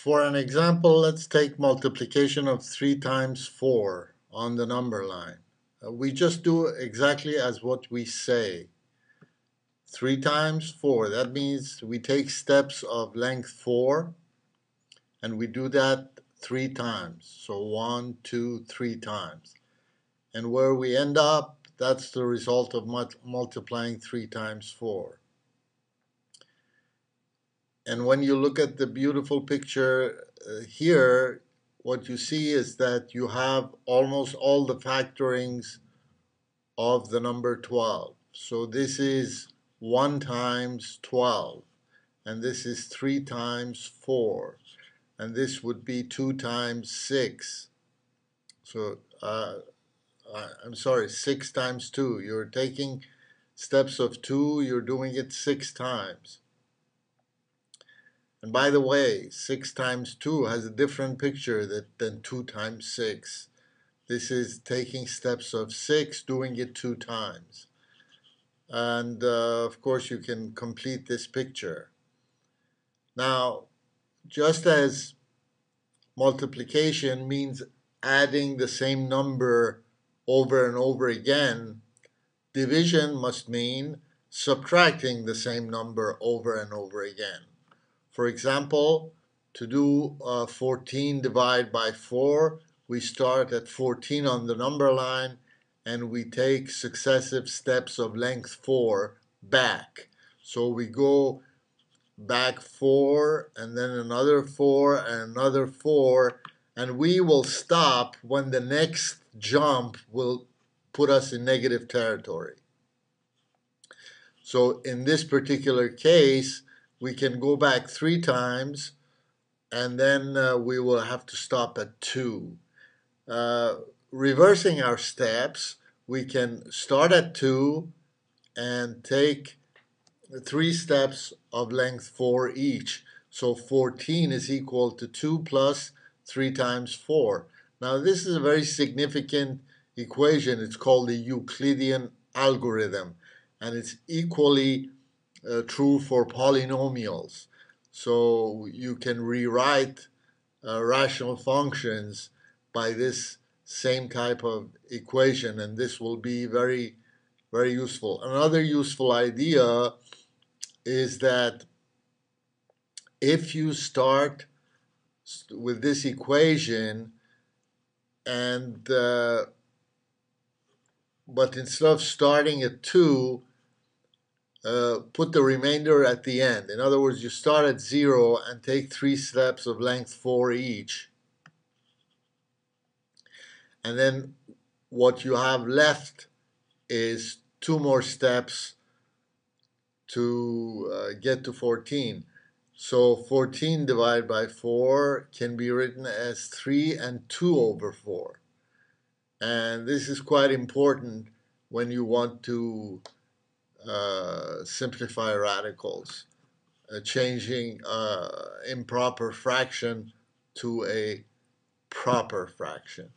For an example, let's take multiplication of 3 times 4 on the number line. We just do exactly as what we say. 3 times 4, that means we take steps of length 4 and we do that 3 times. So 1, 2, 3 times. And where we end up, that's the result of multiplying 3 times 4. And when you look at the beautiful picture here, what you see is that you have almost all the factorings of the number 12. So this is 1 times 12, and this is 3 times 4, and this would be 2 times 6. So I'm sorry, 6 times 2. You're taking steps of 2, you're doing it 6 times. And by the way, 6 times 2 has a different picture than 2 times 6. This is taking steps of 6, doing it 2 times. And of course, you can complete this picture. Now, just as multiplication means adding the same number over and over again, division must mean subtracting the same number over and over again. For example, to do 14 divided by 4, we start at 14 on the number line and we take successive steps of length 4 back. So we go back 4 and then another 4 and another 4, and we will stop when the next jump will put us in negative territory. So in this particular case, we can go back 3 times, and then we will have to stop at 2. Reversing our steps, we can start at 2 and take 3 steps of length 4 each. So 14 is equal to 2 plus 3 times 4. Now this is a very significant equation. It's called the Euclidean algorithm, and it's equally true for polynomials. So you can rewrite rational functions by this same type of equation, and this will be very, very useful. Another useful idea is that if you start with this equation and but instead of starting at 2, put the remainder at the end. In other words, you start at 0 and take 3 steps of length 4 each. And then what you have left is 2 more steps to get to 14. So 14 divided by 4 can be written as 3 and 2 over 4. And this is quite important when you want to simplify radicals, changing improper fraction to a proper fraction.